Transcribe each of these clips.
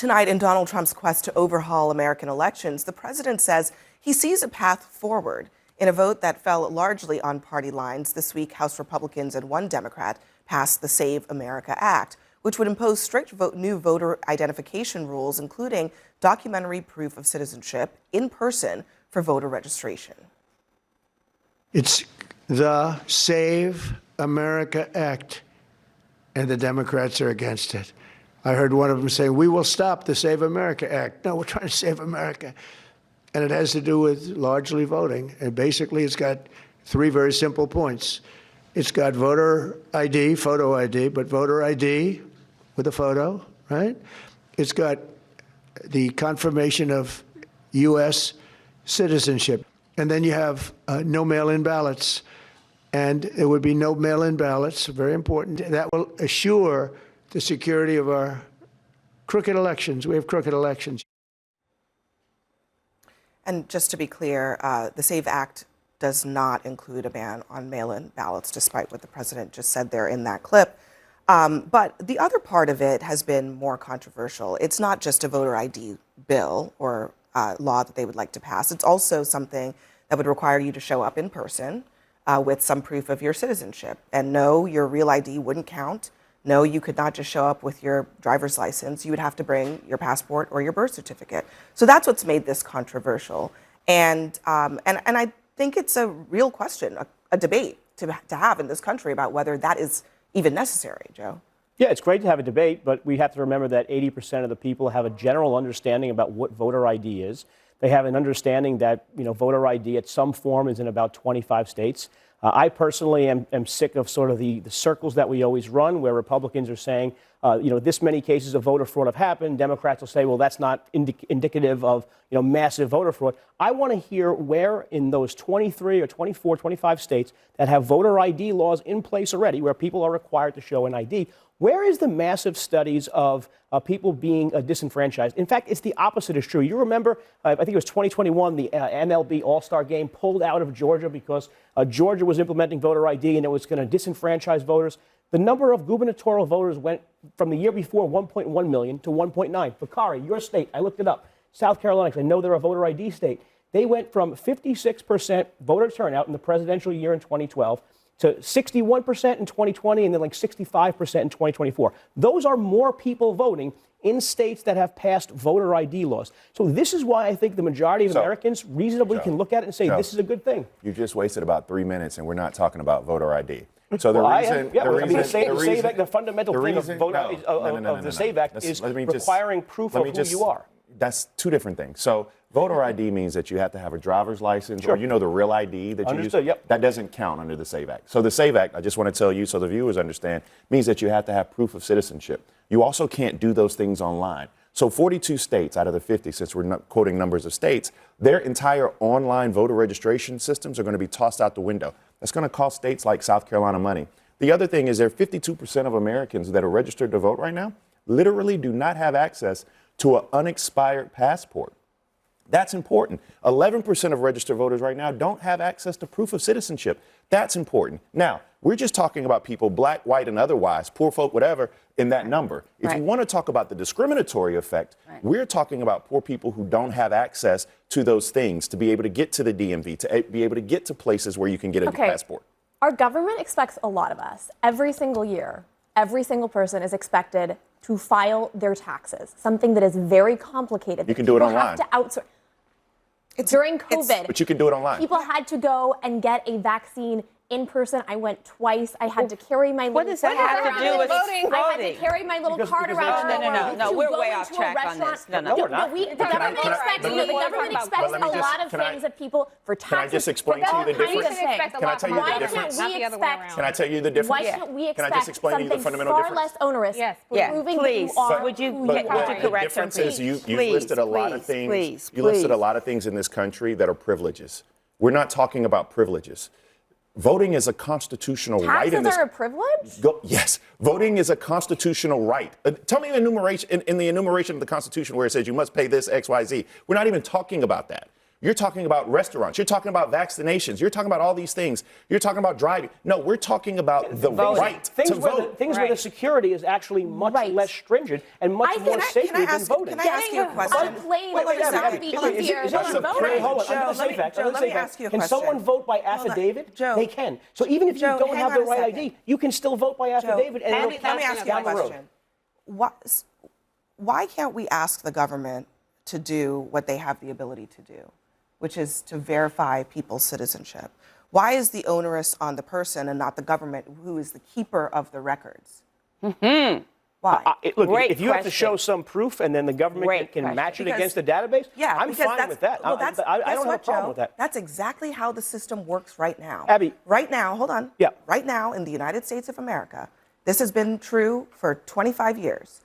Tonight, in Donald Trump's quest to overhaul American elections, the president says he sees a path forward. In a vote that fell largely on party lines this week, House Republicans and one Democrat passed the Save America Act, which would impose strict new voter identification rules, including documentary proof of citizenship in person for voter registration. It's the Save America Act, and the Democrats are against it. I heard one of them say, we will stop the Save America Act. No, we're trying to save America. And it has to do with largely voting. And basically, it's got three very simple points. It's got voter ID, photo ID, but voter ID with a photo, right? It's got the confirmation of U.S. citizenship. And then you have no mail-in ballots. And it would be no mail-in ballots, very important. That will assure the security of our crooked elections. We have crooked elections. And just to be clear, the SAVE Act does not include a ban on mail-in ballots, despite what the president just said there in that clip. But the other part of it has been more controversial. It's not just a voter ID bill or law that they would like to pass. It's also something that would require you to show up in person with some proof of your citizenship. And no, your real ID wouldn't count. No, you could not just show up with your driver's license. You would have to bring your passport or your birth certificate. So that's what's made this controversial. And I think it's a real question, a debate to have in this country about whether that is even necessary, Joe. Yeah, it's great to have a debate, but we have to remember that 80% of the people have a general understanding about what voter ID is. They have an understanding that, voter ID at some form is in about 25 states. I personally am sick of sort of the circles that we always run, where Republicans are saying, this many cases of voter fraud have happened. Democrats will say, well, that's not indicative of, massive voter fraud. I want to hear where in those 23 or 24, 25 states that have voter ID laws in place already, where people are required to show an ID, where is the massive studies of people being disenfranchised? In fact, it's the opposite is true. You remember, I think it was 2021, the MLB All-Star Game pulled out of Georgia because Georgia was implementing voter ID and it was going to disenfranchise voters. The number of gubernatorial voters went from the year before 1.1 million to 1.9. Bakari, your state, I looked it up. South Carolina, because I know they're a voter ID state. They went from 56% voter turnout in the presidential year in 2012 to 61% in 2020 and then like 65% in 2024. Those are more people voting in states that have passed voter ID laws. So this is why I think the majority of Americans reasonably can look at it and say this is a good thing. You just wasted about 3 minutes and we're not talking about voter ID. So the fundamental thing of the SAVE Act is requiring proof of who you are. That's two different things. So voter ID means that you have to have a driver's license or the real ID that you use. Yep. That doesn't count under the SAVE Act. So the SAVE Act, I just want to tell you so the viewers understand, means that you have to have proof of citizenship. You also can't do those things online. So 42 states out of the 50, since we're not quoting numbers of states, their entire online voter registration systems are going to be tossed out the window. That's going to cost states like South Carolina money. The other thing is there are 52% of Americans that are registered to vote right now literally do not have access to an unexpired passport. That's important. 11% of registered voters right now don't have access to proof of citizenship. That's important. Now, we're just talking about people, black, white, and otherwise, poor folk, whatever, in that number. If you want to talk about the discriminatory effect, we're talking about poor people who don't have access to those things, to be able to get to the DMV, to be able to get to places where you can get a passport. Our government expects a lot of us. Every single year, every single person is expected to file their taxes, something that is very complicated. You can do it online. Have to outsource. During COVID, but you can do it online. People had to go and get a vaccine in person. I went twice. I had to carry my little card around. What does that have to do with voting? I had to carry my little card around. No, we're way off track on this. No, we're not. The government expects a lot of things of people for taxes. Can I just explain to you the difference? Can I tell you the difference? Can I tell you the difference? Why can't we Can I just expect explain to you the something fundamental far difference? less onerous? Yes, proving that you are Would you The correct difference him, is please? you listed a lot of things. You listed a lot of things in this country that are privileges. We're not talking about privileges. Voting is a constitutional right. Taxes are a privilege? Yes. Voting is a constitutional right. Tell me in the enumeration of the Constitution where it says you must pay this, X, Y, Z. We're not even talking about that. You're talking about restaurants. You're talking about vaccinations. You're talking about all these things. You're talking about driving. No, we're talking about the right to vote. Things where the security is actually much less stringent and much more safely than voting. Can I ask you a question? On a plane Well, is going to be easier than voting. Hold on. Under the SAFE Act, can someone vote by affidavit? Joe, They can. So even if you Joe, don't hang have the on a right second. ID, you can still vote by affidavit, and Let it'll me ask you down a the road. question. Why can't we ask the government to do what they have the ability to do, which is to verify people's citizenship? Why is the onus on the person and not the government, who is the keeper of the records? Why? Look, Great if you have to question. show some proof and then the government can match it against the database, Yeah, I'm because fine with that. Well, I don't have a problem Joe? with that. That's exactly how the system works right now. Abby. Right now, hold on. Yeah. Right now in the United States of America, this has been true for 25 years.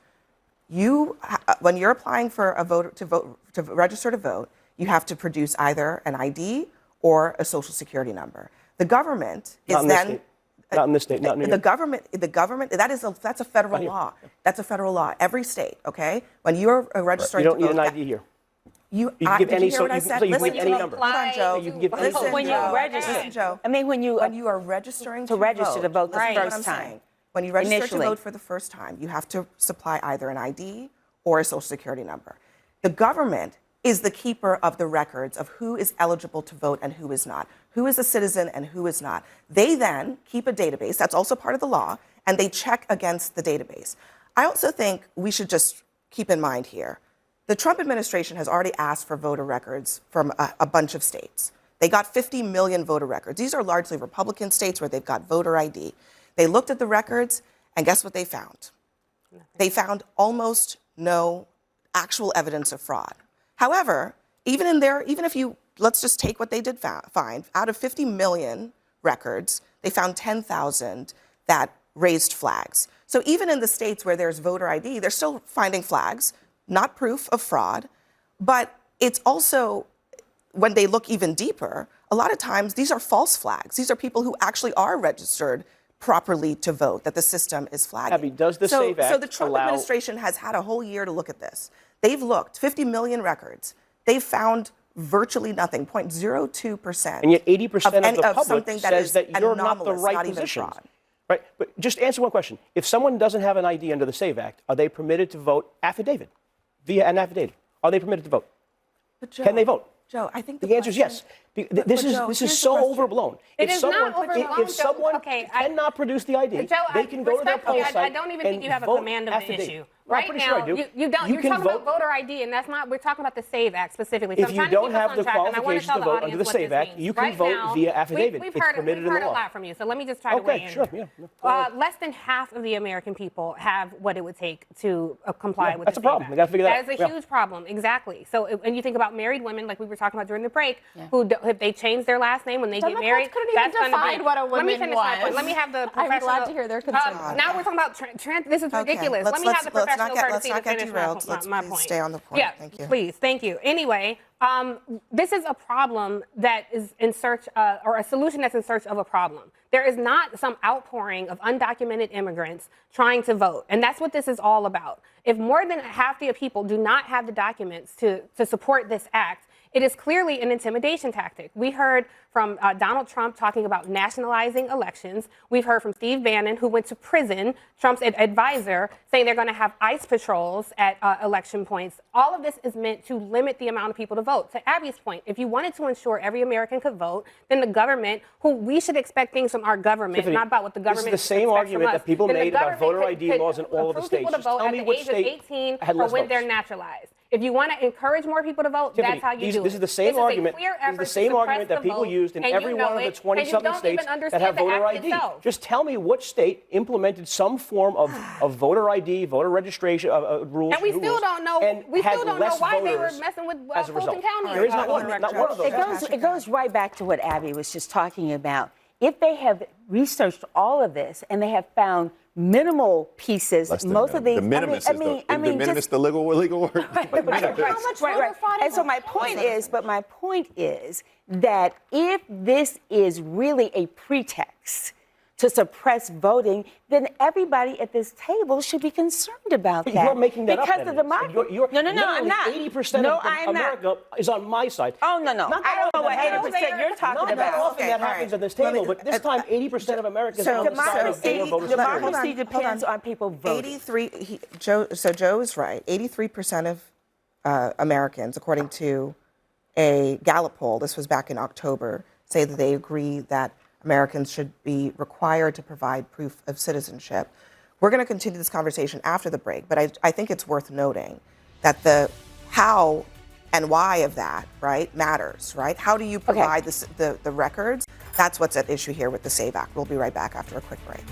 When you're applying for a voter to register to vote, you have to produce either an ID or a social security number. The government Not is in this then state. Not in this state. Not in New the York. government. That's a federal law. That's a federal law. Every state, okay. When you're registering, You don't to need vote, an ID here. You can give did any you hear what I you can- said? so you can Listen, give any number. Hold on, Joe. You can give any Listen, number. When you Joe. register. Listen, Joe. I mean, when you are registering to register to vote the listen to what first I'm time. saying. When you register Initially. to vote for the first time, you have to supply either an ID or a social security number. The government is the keeper of the records of who is eligible to vote and who is not, who is a citizen and who is not. They then keep a database, that's also part of the law, and they check against the database. I also think we should just keep in mind here, the Trump administration has already asked for voter records from a bunch of states. They got 50 million voter records. These are largely Republican states where they've got voter ID. They looked at the records, and guess what they found? They found almost no actual evidence of fraud. However, even if you, let's just take what they did find, out of 50 million records, they found 10,000 that raised flags. So even in the states where there's voter ID, they're still finding flags, not proof of fraud, but it's also, when they look even deeper, a lot of times these are false flags. These are people who actually are registered properly to vote, that the system is flagging. Abby, does the SAVE Act So the Trump allow- administration has had a whole year to look at this. They've looked, 50 million records. They've found virtually nothing, 0.02%. And yet 80% of the public something that says is that you're not the anomalous, right not even position. fraud. Right? But just answer one question. If someone doesn't have an ID under the SAVE Act, are they permitted to vote affidavit, via an affidavit? Are they permitted to vote? But Joe, Can they vote? Joe, I think The answer is yes. This Joe, is here's the so question. overblown. It is not overblown, If someone Joe. Okay, cannot produce the ID, Joe, they can go to their poll site I don't even think you have a vote command of the affidavit. issue. Well, I'm Right pretty now, sure I do. you don't. You You're can talking vote. about voter ID, and that's not. We're talking about the SAVE Act specifically. So If I'm you trying don't to keep us have on the track, and I want to qualifications tell to the vote audience under the what SAVE this Act, means. you can Right vote now, via affidavit. We've It's heard, permitted we've in heard the a law. lot from you, so let me just try to weigh Okay, in. sure, yeah. Go ahead. Less than half of the American people have what it would take to comply with that's the a problem. SAVE We gotta figure that That out. is a Yeah. huge problem, exactly. So, and you think about married women, like we were talking about during the break, who if they change their last name when they get Democrats married, couldn't even that's going to define be. what a Let me woman finish my point. was. Let me have the I'm professional. glad to hear their concern. Now we're talking about this is ridiculous. Let me have the professional courtesy to finish my point. Stay on the point. Yeah, Thank you. please. Thank you. Anyway, this is a problem that is in search, or a solution that's in search of a problem. There is not some outpouring of undocumented immigrants trying to vote, and that's what this is all about. If more than half the people do not have the documents to support this act, it is clearly an intimidation tactic. We heard from Donald Trump talking about nationalizing elections. We've heard from Steve Bannon, who went to prison, Trump's advisor, saying they're going to have ICE patrols at election points. All of this is meant to limit the amount of people to vote. To Abby's point, if you wanted to ensure every American could vote, then the government, who we should expect things from our government, Tiffany, not about what the government this is the same expects argument from us, that people then the made about government voter ID laws in all of the approve states. people to Just vote tell at me the which age of state 18 had or less when votes. they're naturalized. If you want to encourage more people to vote, Tiffany, that's how you do it. this is the same argument. This is the same argument that people used in every one of the 20-something states that have voter ID. Just tell me which state implemented some form of voter ID, voter registration rules. And we still don't know. and We had still don't know less why they were voters messing with as a Fulton result. County. There is not voter one records. of those. It goes right back to what Abby was just talking about. If they have researched all of this and they have found minimal pieces, Less than most of these. the minimus is the legal word. Right. And so my point is that if this is really a pretext to suppress voting, then everybody at this table should be concerned about that. You're making that because up. of democracy. No, I'm not. 80% No, of I am not. America is on my side. Oh, no. Not I don't know what that often 80% you're talking Not that about. often that happens at this table, but this time 80% of America is on the side of their voter suppression. Democracy depends on people voting. 83. Joe is right. 83% of Americans, according to a Gallup poll, this was back in October, say that they agree that Americans should be required to provide proof of citizenship. We're going to continue this conversation after the break, but I think it's worth noting that the how and why of that, right, matters, right? How do you provide the records? That's what's at issue here with the SAVE Act. We'll be right back after a quick break.